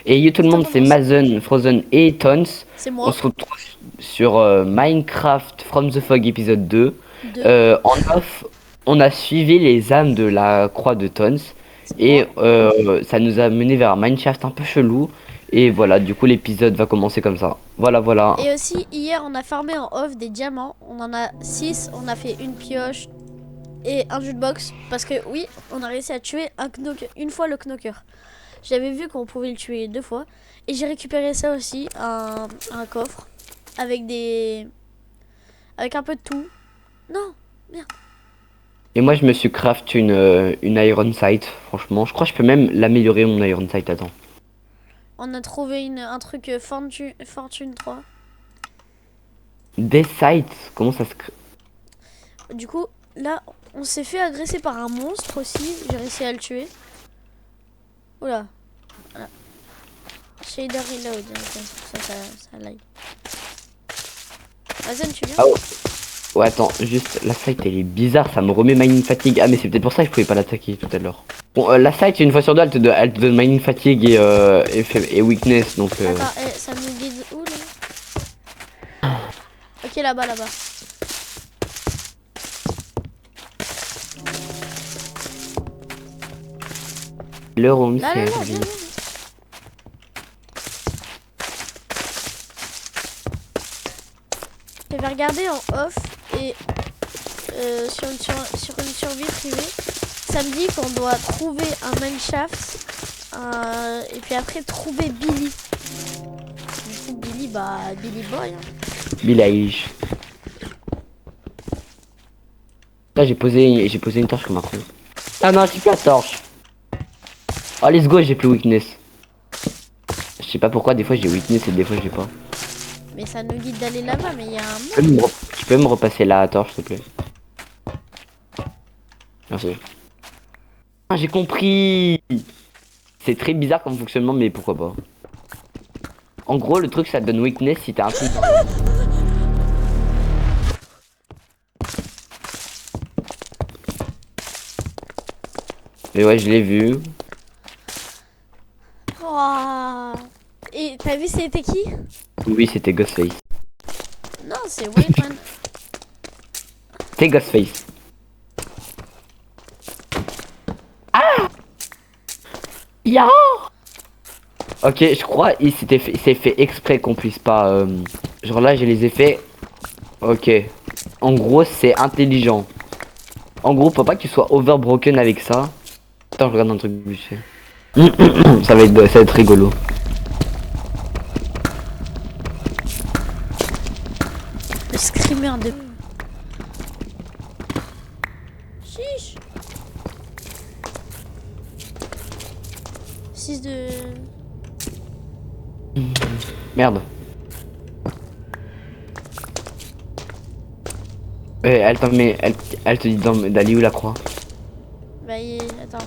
Et yo tout le Ça monde, c'est commence. Mazen, Frozen et Tons. C'est On moi. se retrouve sur Minecraft From the Fog épisode 2. Deux. En off, on a suivi les âmes de la croix de Tons. C'est Et moi. ça nous a mené vers un mineshaft un peu chelou. Et voilà, du coup l'épisode va commencer comme ça. Voilà, voilà. Et aussi, hier, on a farmé en off des diamants. On en a 6. On a fait une pioche et un jukebox. Parce que oui, on a réussi à tuer un knocker. Une fois le knocker. J'avais vu qu'on pouvait le tuer 2 fois. Et j'ai récupéré ça aussi, un coffre. Avec des... Avec un peu de tout. Non, merde. Et moi je me suis craft une iron sight. Franchement, je crois que je peux même l'améliorer mon iron sight. Attends. On a trouvé un truc Fortune 3. Des sights, comment ça se... Du coup, là, on s'est fait agresser par un monstre aussi. J'ai réussi à le tuer. Oula. Voilà. Shader reload. Ok, ça lag. Azen, tu viens? Ah ouais. Ouais, attends, juste, la sight elle est bizarre, ça me remet mining fatigue. Ah, mais c'est peut-être pour ça que je pouvais pas l'attaquer tout à l'heure. Bon, la sight, une fois sur deux, elle te donne mining fatigue et weakness, donc... Attends, ça nous guide où là? Ok, là-bas, là-bas. L'heure au Là, là, là, service. viens, viens. J'avais regardé en off et sur une survie privée, ça me dit qu'on doit trouver un mineshaft et puis après trouver Billy. Du coup, Billy, bah, Billy Boy. Hein. Billie Eilish. Là, j'ai posé une torche comme un con. Ah non, j'ai plus la torche. Oh, let's go, j'ai plus weakness. Je sais pas pourquoi, des fois j'ai weakness et des fois j'ai pas. Mais ça nous guide d'aller là-bas, mais il y a un Tu peux me repasser la torche, s'il te plaît? Merci. Ah, j'ai compris. C'est très bizarre comme fonctionnement, mais pourquoi pas. En gros, le truc, ça te donne weakness si t'as un truc dans Mais ouais, je l'ai vu. Oh. Et t'as vu c'était qui? Oui, c'était Ghostface. Non, c'est Waitman. C'est Ghostface. Ya. Ok, je crois il s'est fait exprès qu'on puisse pas. Genre là, j'ai les effets. Ok. En gros, c'est intelligent. En gros, faut pas que tu sois overbroken avec ça. Attends, je regarde un truc vite fait. Ça va être rigolo. Le screamer de... Chiche. 6 de... Merde. Elle te dit d'aller où la croix? Bah, attends.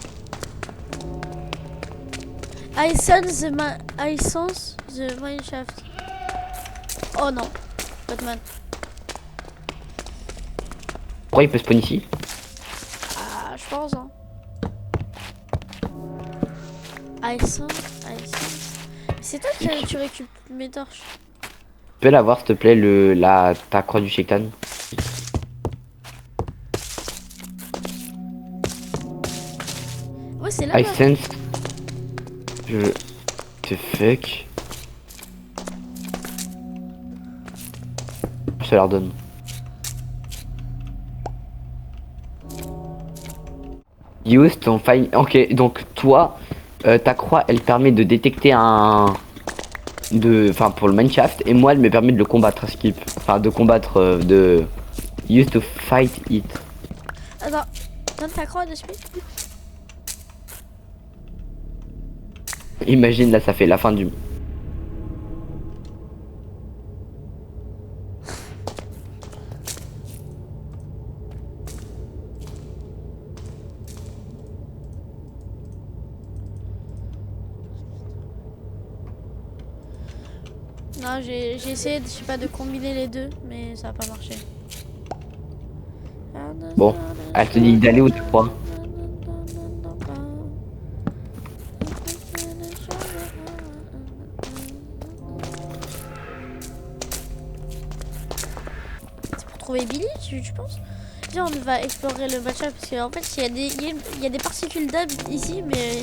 I sense the mineshaft. Oh non, Batman. Pourquoi il peut spawn ici? Ah, je pense, hein. I sense. C'est toi qui tu récupères mes torches. Tu peux l'avoir s'il te plaît ta croix du Shaitan? Ouais, c'est I là-bas. sense. Je. The fuck. Je te la redonne. Use ton fine. Ok, donc toi, ta croix, elle permet de détecter enfin, pour le mineshaft, et moi, elle me permet de le combattre à skip. Enfin, de combattre, de. Use to fight it. Attends, donne ta croix de suite. Imagine, là, ça fait la fin du. Non, j'ai essayé, je sais pas, de combiner les deux, mais ça a pas marché. Bon, elle te dit d'aller où tu crois? trouver Billy, tu penses? Viens, on va explorer le match parce qu'en fait, il y a des particules d'âme ici, mais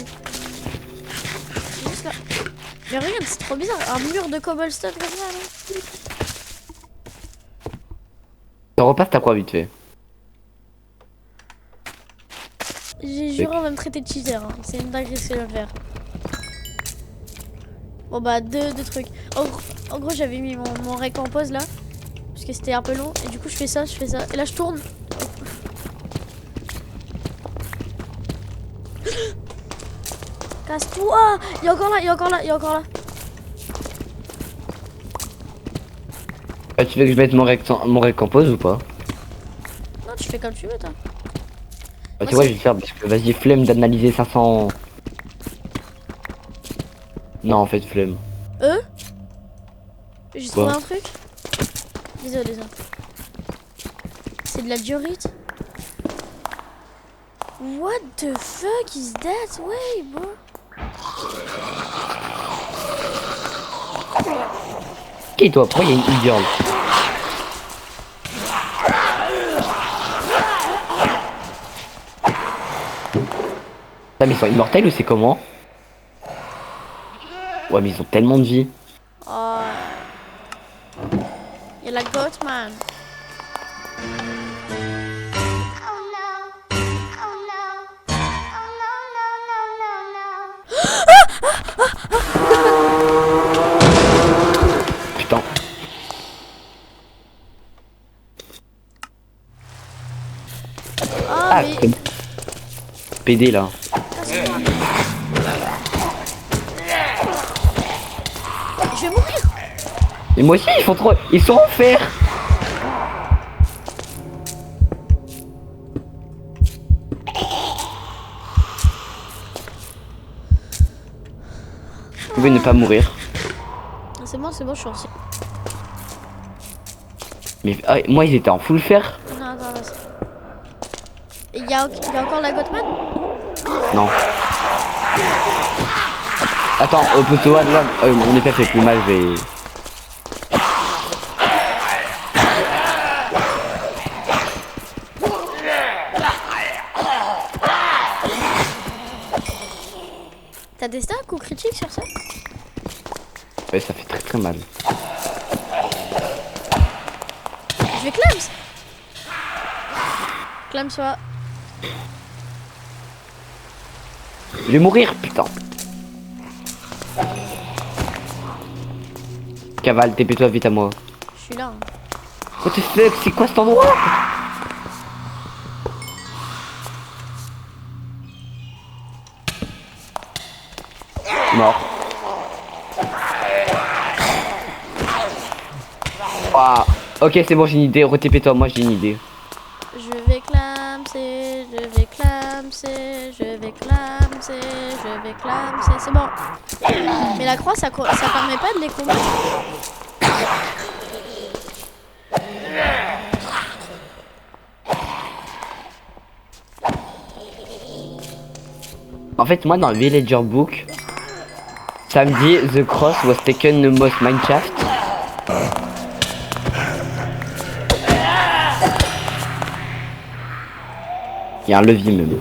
juste là. Mais regarde, c'est trop bizarre, un mur de cobblestone comme ça, là. Tu repasses, t'as quoi vite fait? J'ai juré, on va me traiter de cheater, hein. C'est une dinguerie ce que je vais faire. Bon bah, deux trucs. En gros, j'avais mis mon rec en pause là, parce que c'était un peu long, et du coup je fais ça, et là je tourne. Casse-toi! Il est encore là, il est encore là, il est encore là. Tu veux que je mette mon rec en pause ou pas? Non, tu fais comme tu veux, toi. Tu vois, je vais le faire parce que vas-y, flemme d'analyser 500. Non, en fait, flemme. J'ai trouvé un truc. Désolé. C'est de la diorite. What the fuck is that way, bro? Qui toi? Pourquoi il y a une girl? Ah, mais ils sont immortels ou c'est comment? Ouais, mais ils ont tellement de vie. Oh. Il y a la Goatman. Putain. Ah, mais... PD là. Je vais mourir. Mais moi aussi, ils font trop. Ils sont en fer. Vous pouvez ne pas mourir. C'est bon, je suis sorti. Mais moi, ils étaient en full fer. Non, attends, là. Il y a encore la Goatman? Non. Attends, poteau, là, mon épée fait plus mal, je vais... T'as testé un coup critique sur ça? Ouais, ça fait très très mal. Je vais clams. Clams soit. Je vais mourir, putain. Cavale, TP-toi vite à moi. Je suis là. Hein. What the fuck, c'est quoi cet endroit? Mort. Ah, ok, c'est bon, j'ai une idée. Re-TP-toi, moi j'ai une idée. Je vais clamser, c'est bon. Mais la croix, ça permet pas de les combattre. En fait, moi dans le Villager Book, ça me dit The Cross was taken the most mineshaft. Il y a un levier même.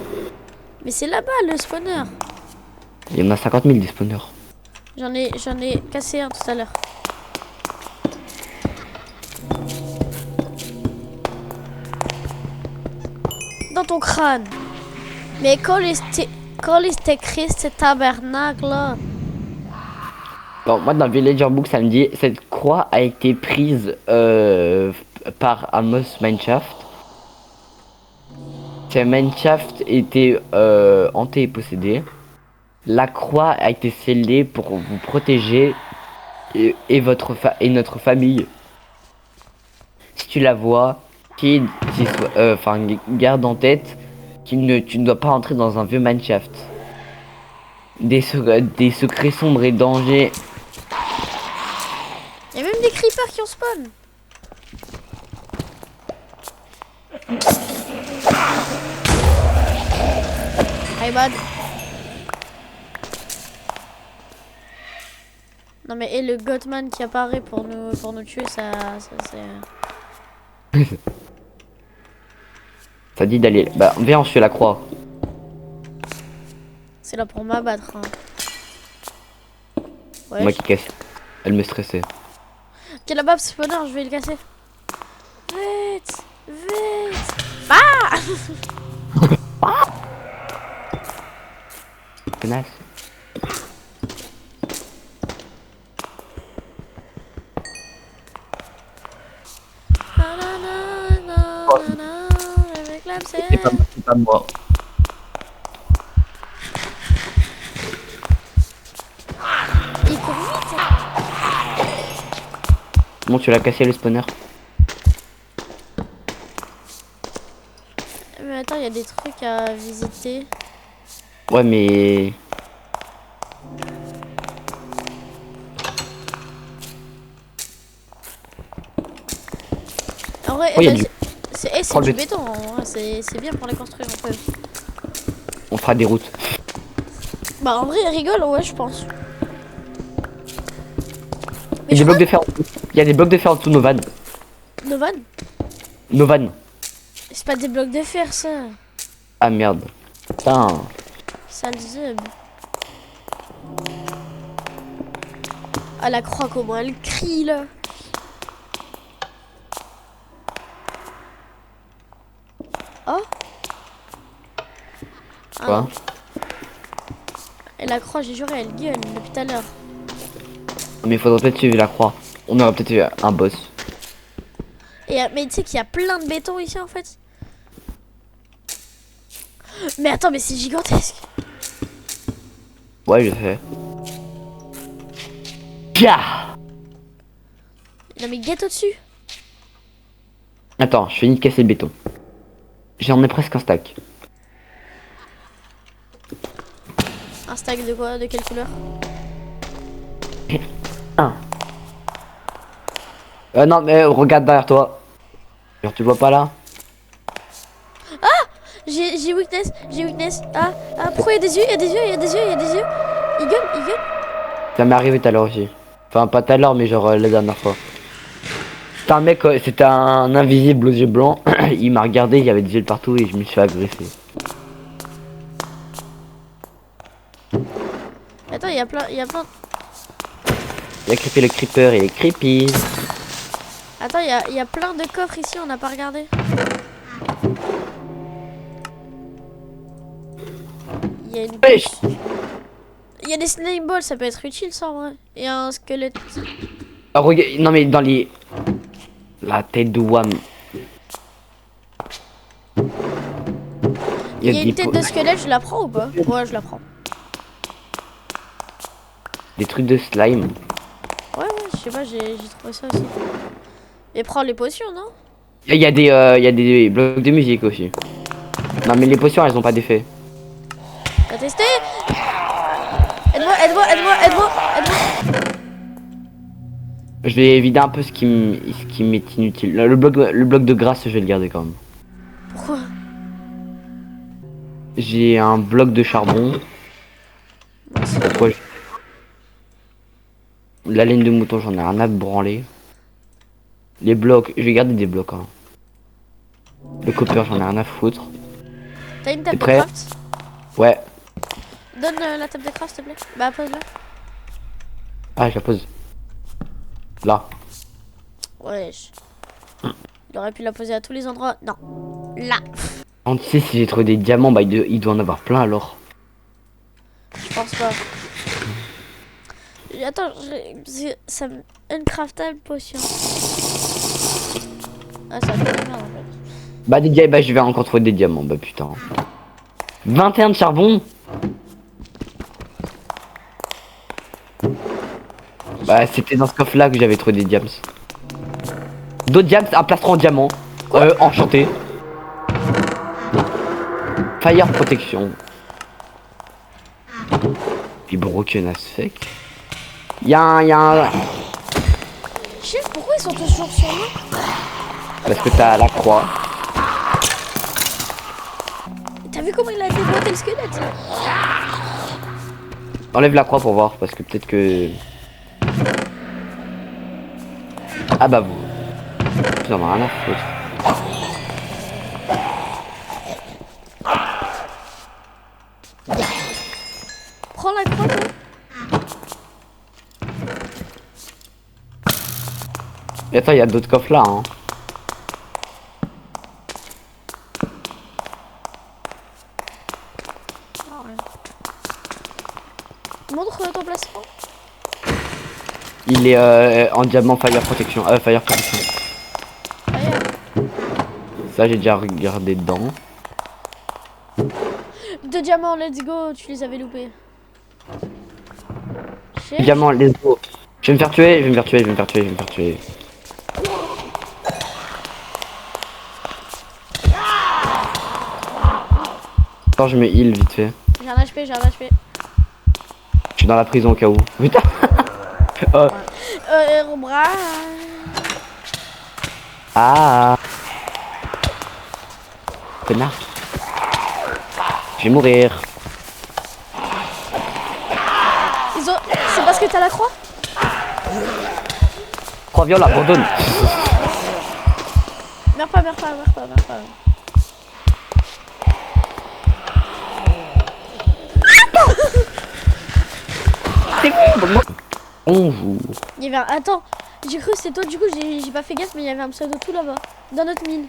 Mais c'est là-bas le spawner. Il y en a 50 000 des spawners. J'en ai cassé un tout à l'heure. Dans ton crâne. Mais quand est écrit ce tabernacle là? Bon, moi dans le Villager Book, ça me dit cette croix a été prise par Amos Mineshaft. Ces Mineshaft était hanté et possédé. La croix a été scellée pour vous protéger et notre famille. Si tu la vois, garde en tête tu ne dois pas entrer dans un vieux mineshaft. Des secrets sombres et dangers. Il y a même des creepers qui ont spawn. Hey bad. Non mais et le Goatman qui apparaît pour nous tuer, ça c'est... Ça dit d'aller. Bah, viens, on suit la croix. C'est là pour m'abattre. Hein. Ouais. Moi qui casse. Elle me stressait. Ok, là-bas, spawner, je vais le casser. Vite, vite. Ah. Tenace. Avec l'âme, C'est pas moi. il court vite. Bon, tu l'as cassé le spawner. Mais attends, il y a des trucs à visiter. Ouais, mais. En vrai, Oh, y a bah, du- c'est Prends le du béton. béton. En vrai, c'est bien pour les construire un peu. On fera des routes. Bah, en vrai, il rigole, ouais, je pense. Il y a des blocs de fer. Il y a des blocs de fer en dessous de nos vannes. Novan, Nos vannes. c'est pas des blocs de fer, ça. Ah merde. Putain. Sale zub. Ah, la croix, comment elle crie, là. Oh. Ah, Quoi? non. Et la croix, j'ai juré, elle gueule depuis tout à l'heure. Mais il faudrait peut-être suivre la croix. On aurait peut-être eu un boss. Et, mais tu sais qu'il y a plein de béton ici, en fait. Mais attends, mais c'est gigantesque. Ouais, je sais. Pia. Non, mais guette au-dessus. Attends, je finis de casser le béton. J'en ai presque un stack. Un stack de quoi? De quelle couleur? Un. Non, mais regarde derrière toi. Genre, tu le vois pas là? J'ai weakness, j'ai weakness. Ah, ah, pourquoi il y a des yeux, il y a des yeux, il y a des yeux, il y a des yeux. Il gueule, il gueule. Ça m'est arrivé tout à l'heure aussi. Enfin, pas tout à l'heure, mais genre la dernière fois. C'était un mec, c'était un invisible aux yeux blancs. Il m'a regardé, il y avait des yeux partout et je me suis fait agresser. Attends, il y a plein, il y a plein. Il a creepé le creeper et les creepy. Attends, il y a plein de coffres ici, on n'a pas regardé. Il y a une Wesh. puce. Il y a des slime balls, ça peut être utile ça en vrai. Et un squelette. Ah, regarde, non mais dans les... La tête de Wam. Il y a une tête de squelette, je la prends ou pas? Ouais, je la prends. Des trucs de slime. Ouais, je sais pas, j'ai trouvé ça aussi. Et prends les potions, non? Il y a des blocs de musique aussi. Non mais les potions elles ont pas d'effet. T'as testé? Aide-moi, aide-moi, aide-moi, aide-moi, aide-moi. Je vais évider un peu ce qui m'est inutile. Le bloc de grâce je vais le garder quand même. Pourquoi? J'ai un bloc de charbon. Pourquoi La laine de mouton j'en ai rien à branler. Les blocs, je vais garder des blocs hein. Le copper j'en ai rien à foutre. T'as une table de prêt? craft? Ouais. Donne la table de craft s'il te plaît. Bah pose-la. Ah je la pose. Là. Wesh. Il aurait pu la poser à tous les endroits. Non. Là. Tu sais si j'ai trouvé des diamants, bah il doit en avoir plein alors. Je pense pas. Attends, ça me... Uncraftable potion. Ah, ça fait de la merde en fait. Bah bah je vais encore trouver des diamants, bah putain. 21 de charbon. Bah c'était dans ce coffre là que j'avais trouvé des diams. D'autres diams, un plastron en diamant. Enchanté. Fire protection. Puis broken as fuck. Y'a un... Chef, pourquoi ils sont tous sur moi? Parce que t'as la croix. T'as vu comment il a déboîté le squelette? Enlève la croix pour voir, parce que peut-être que... Ah bah vous... J'en ai rien à foutre. Prends la croix, toi. Et attends, il y a d'autres coffres là, hein. Ah ouais. Montre ton placement. Il est en diamant fire protection. Fire protection. Regarde. Ça, j'ai déjà regardé dedans. 2 diamants, let's go. Tu les avais loupés. Cherche. Diamant, let's go. Je vais me faire tuer, je vais me faire tuer, je vais me faire tuer, je vais me faire tuer. Attends, je me heal vite fait. J'ai un HP, j'ai un HP. Je suis dans la prison au cas où. Putain. Oh. Bras. Ah. Connard. Je vais mourir. Ils ont... C'est parce que t'as la croix? Croix viol, abandonne. Meurs pas, meurs pas, meurs pas, meurs pas. Bonjour. Il y avait un... Attends, j'ai cru que c'était toi, du coup j'ai pas fait gaffe, mais il y avait un pseudo tout là-bas. Dans notre mine.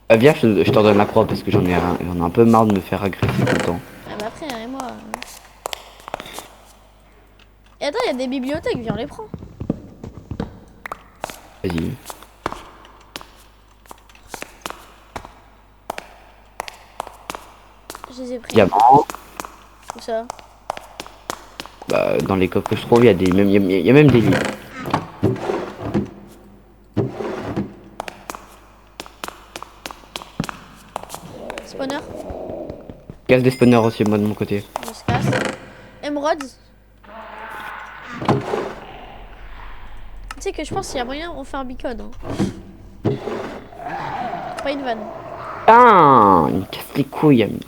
Viens, je t'en donne la croix parce que j'en ai un peu marre de me faire agresser tout le temps. Ah bah après, et moi... Et attends, il y a des bibliothèques, viens, on les prend. Vas-y. Je les ai pris. Diamant. Où ça? Bah, dans les coffres que je trouve, il y a des, même, il y a même des livres. Spawner. Casse des spawners aussi, moi de mon côté. On se casse. Emeralds. Tu sais que je pense qu'il y a moyen, on fait un beacon. Hein. Pas une vanne. Ah, il me casse les couilles, ami.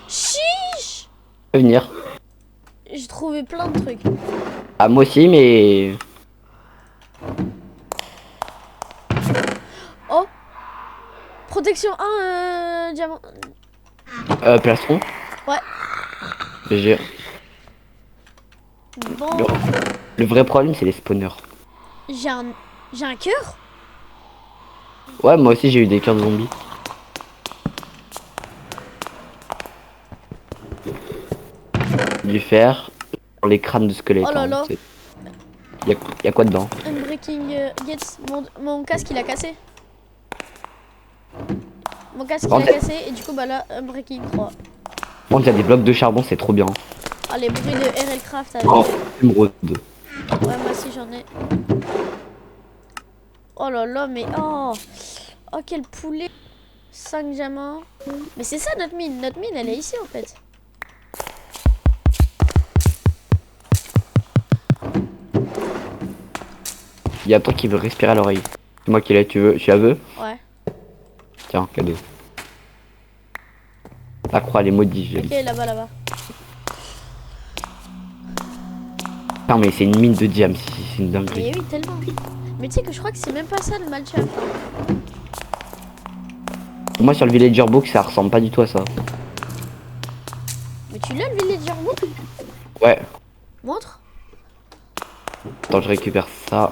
Chiche. Venir. J'ai trouvé plein de trucs. Ah, moi aussi, mais. Oh. Protection 1, diamant. Plastron. Ouais. J'ai. Bon. Le vrai problème, c'est les spawners. J'ai un cœur. Ouais, moi aussi, j'ai eu des cœurs de zombies. Du fer. Pour les crânes de squelettes. Oh là hein, là. y a quoi dedans? Unbreaking Gates. Mon casque il a cassé. Mon casque il Oh, a cassé et du coup bah là Unbreaking 3. Bon, il y a des blocs de charbon, c'est trop bien. Ah les bruits de RL Craft avec. Oh, émeraude. Ouais moi aussi j'en ai. Oh là là mais oh. Oh quel poulet. 5 diamants. Mais c'est ça notre mine. Notre mine elle est ici en fait. Il y a toi qui veut respirer à l'oreille. C'est moi qui l'ai, tu as veux? Ouais. Tiens, cadeau. La croix, elle est maudite, j'ai dit. Ok là-bas là-bas. Non mais c'est une mine de diam, c'est une dinguerie. Mais oui tellement. Mais tu sais que je crois que c'est même pas ça le match à la fin. Moi sur le villager book ça ressemble pas du tout à ça. Mais tu l'as le villager book? Ouais. Montre. Attends, je récupère ça.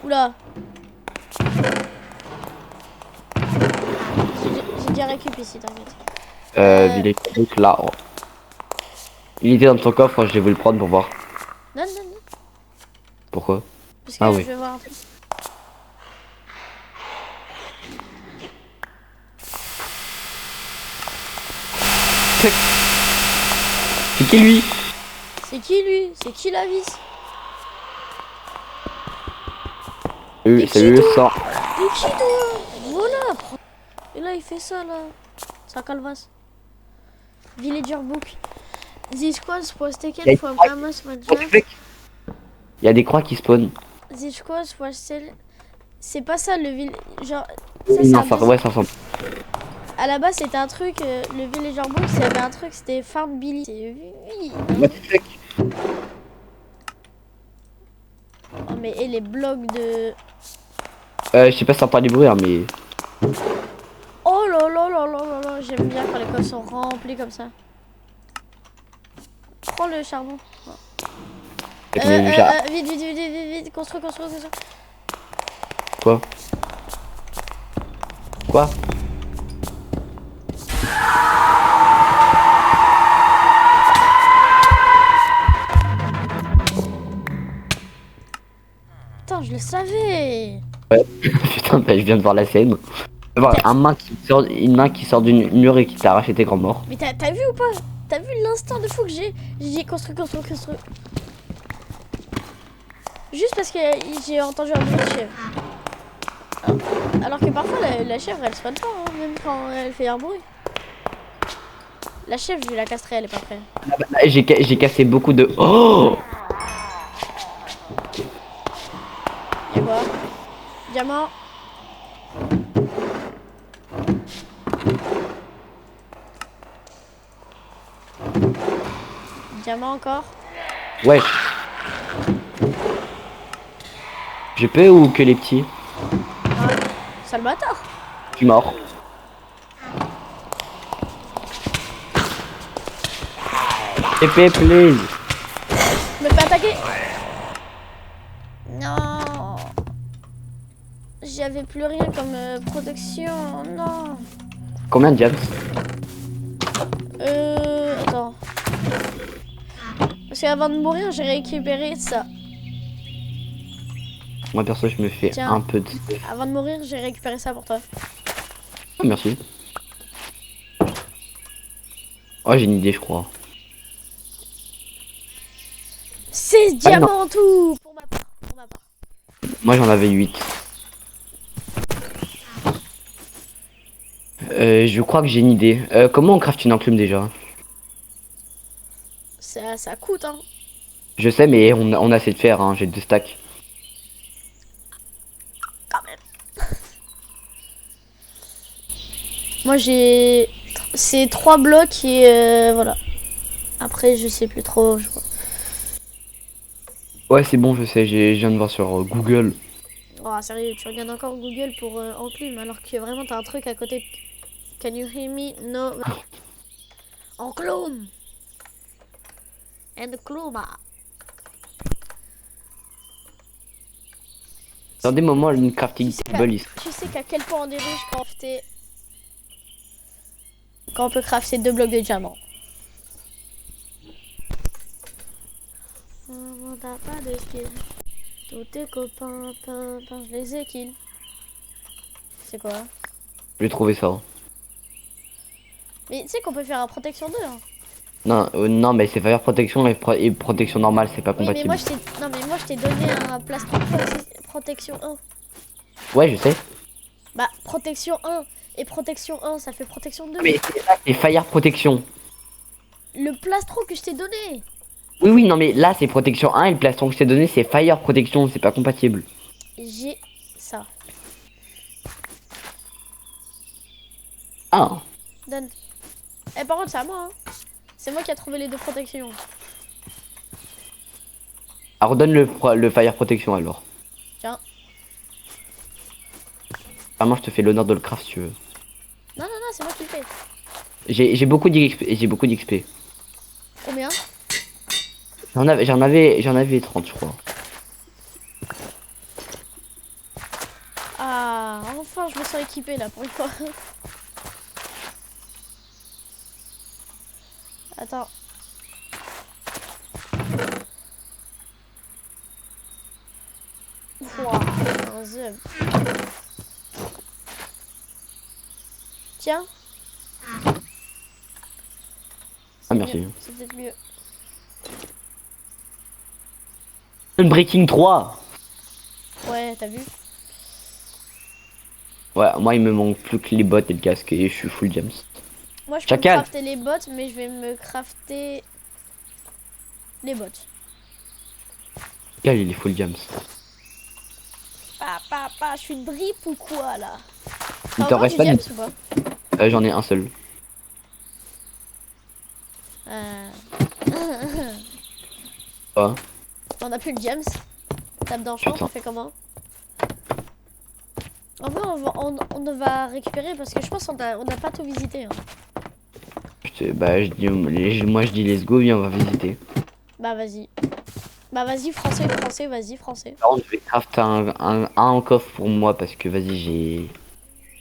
Oula. J'ai déjà récupéré ici, t'inquiète. Villager book là. Oh. Il était dans ton coffre, je vais vous le prendre pour voir. Non, non, non. Pourquoi? Parce que Ah je oui. vais voir un truc. C'est qui lui? C'est qui lui? C'est qui la vis? C'est lui le sang. Mais qui toi? Voilà. Et là il fait ça là. Ça calvasse. Villager book. This squads was taken from Amos Major. Il y a des croix qui spawnent. This squads was C'est pas ça le ville. Genre, ça Oui, c'est non, un ça, deuxième- ouais, ça ressemble. À la base, c'était un truc. Le Villager Box, il y avait un truc, c'était Farm Billy. Oui. Ouais, c'est Oh, mais et les blocs de. je sais pas si t'entends du bruit, hein, mais. Oh là là là là là là. J'aime bien quand les coffres sont remplis comme ça. Prends le charbon. Mais Vite. Construis. quoi? Quoi? Attends, je le savais. Putain, bah, je viens de voir la scène. Voir une main qui sort d'une mur et qui t'a arraché tes grands morts. Mais t'as vu ou pas? T'as vu l'instant de fou que j'ai? J'ai dit construis. Juste parce que j'ai entendu un bruit de chèvre. Alors que parfois la chèvre elle spawn pas, hein, même quand elle fait un bruit. La chèvre je vais la castrer, elle est pas prête. Ah bah, j'ai cassé beaucoup de. Oh! Y'a quoi? Diamant. Diamant encore. Ouais. Je peux ou que les petits? Ah, sale bâtard. Je suis mort. TP, please. Me fais attaquer. Non. J'avais plus rien comme protection. Non. Combien de diams? Attends. Parce qu'avant de mourir, j'ai récupéré ça. Moi perso, je me fais Tiens. un peu de. Avant de mourir, j'ai récupéré ça pour toi. Oh, merci. Oh, j'ai une idée, je crois. 16 diamants en tout pour ma part. Moi, j'en avais 8. Je crois que j'ai une idée. Comment on craft une enclume déjà? Ça coûte, hein. Je sais, mais on a assez de fer, hein. J'ai 2 stacks. Quand même. Moi, j'ai... C'est 3 blocs et voilà. Après, je sais plus trop, je crois. Ouais, c'est bon, je sais. Je viens de voir sur Google. Oh, sérieux, tu regardes encore Google pour enclume alors que vraiment t'as un truc à côté. Can you hear me? No. Enclume! And clume. Dans des moments, une crafting table, Tu sais qu'à quel point on est riche quand on peut crafter 2 blocs de diamant. On t'a pas de skill. Tous tes copains, je les ai kill. C'est quoi? j'ai trouvé ça. Mais tu sais qu'on peut faire un protection 2, hein. Non, non, mais c'est fire protection et protection normale, c'est pas Oui, mais compatible. moi je t'ai donné un plastron protection 1. Ouais, je sais. Bah, protection 1 et protection 1, ça fait protection 2. Mais là, c'est fire protection. Le plastron que je t'ai donné. Oui, oui, non, mais là, c'est protection 1 et le plastron que je t'ai donné, c'est fire protection, c'est pas compatible. J'ai ça. Ah, Donne. Eh, par contre, c'est à moi, hein. C'est moi qui a trouvé les 2 protections. alors redonne le fire protection alors. Tiens. Vraiment, je te fais l'honneur de le craft si tu veux. Non, c'est moi qui le fais. J'ai beaucoup d'XP, j'ai beaucoup d'XP. Combien? J'en avais 30, je crois. Ah, enfin, je me sens équipé là pour une fois. Attends. Ouah, un zoom. Tiens. Ah, merci. C'est peut-être mieux. Breaking 3. Ouais, t'as vu? Ouais, moi, il me manque plus que les bottes et le casque et je suis full gems. Moi, je peux me Chacal. crafter les bottes, mais je vais me crafter les bottes. Chacal, il est full gems. Pa, pa, pa. pas, je suis une drip ou quoi là? Il T'as t'en encore reste du pas James du... ou pas? J'en ai un seul. Euh, Ah, On a plus le James. Table d'enchant, on putain. fait comment? En vrai, on va récupérer parce que je pense on n'a pas tout visité. Hein. Bah, moi je dis let's go, viens, on va visiter. Bah vas-y. Bah vas-y, français, français, vas-y, français. Par contre, je vais craft un en coffre pour moi parce que vas-y, j'ai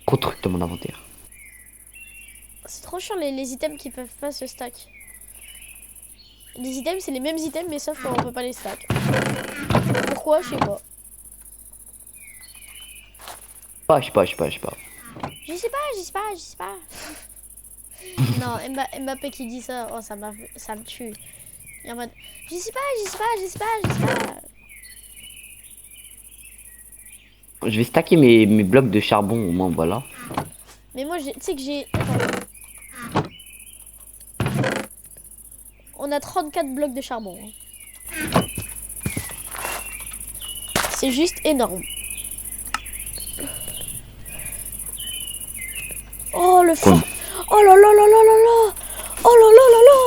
trop de trucs dans mon inventaire. C'est trop chiant les items qui peuvent pas se stack. Les items, c'est les mêmes items, mais sauf qu'on peut pas les stack. Pourquoi? Je sais pas. Je sais pas. Je sais pas, je sais pas, je sais pas. Non, Mbappé qui dit ça, oh ça me tue. Il est en mode, je sais pas, je sais pas, je sais pas, je sais pas. Je vais stacker mes blocs de charbon au moins, voilà. Mais moi, tu sais que j'ai... Attends. On a 34 blocs de charbon. Hein. C'est juste énorme. Oh le fort. Oh là là là là là là. Oh là là là là.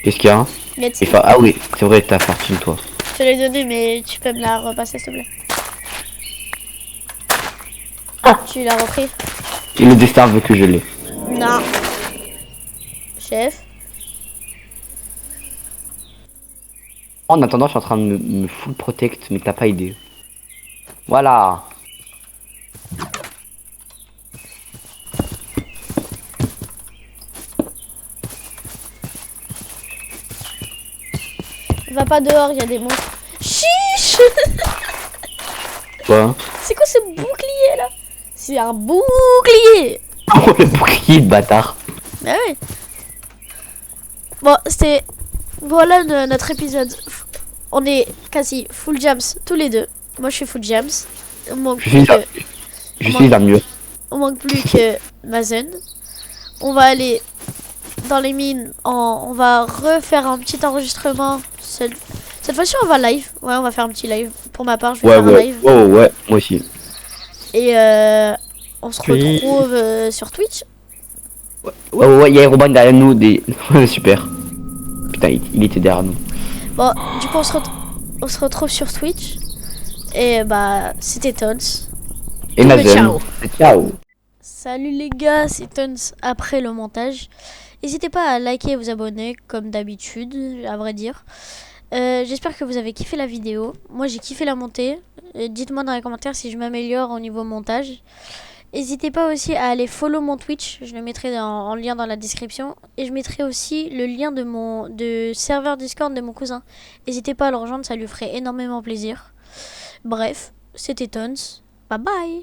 Qu'est-ce qu'il y a? Ah oui, c'est vrai, ta fortune, toi. Je te l'ai donné, mais tu peux me la repasser, s'il te plaît. Tu l'as repris? Et le destin veut que je l'ai. Non. Chef. En attendant, je suis en train de me full protect, mais t'as pas idée. Voilà. Va pas dehors, il y a des monstres. Chiche. Quoi? C'est quoi ce bouclier là? C'est un bouclier. Oh, le bouclier de bâtard. Bah oui. Bon, c'était... Voilà notre épisode. On est quasi full jams tous les deux. Moi je suis full jams. On manque plus que... Je suis un mur. On manque plus que Mazen. On va aller dans les mines. On va refaire un petit enregistrement. Cette fois-ci on va live. Ouais, on va faire un petit live. Pour ma part, je vais faire un live. Oh ouais, moi aussi. Et on se retrouve sur Twitch. Ouais, il y a Robin derrière nous. Super. Putain, il était derrière nous. Bon, du coup on se retrouve sur Twitch. Et bah, c'était Tons. Et Mazen. Ciao. Ciao. Salut les gars, c'est Tons après le montage. N'hésitez pas à liker et vous abonner comme d'habitude, à vrai dire. J'espère que vous avez kiffé la vidéo. Moi j'ai kiffé la montée. Dites-moi dans les commentaires si je m'améliore au niveau montage. N'hésitez pas aussi à aller follow mon Twitch. Je le mettrai en lien dans la description. Et je mettrai aussi le lien de serveur Discord de mon cousin. N'hésitez pas à le rejoindre, ça lui ferait énormément plaisir. Bref, c'était Tons. Bye bye.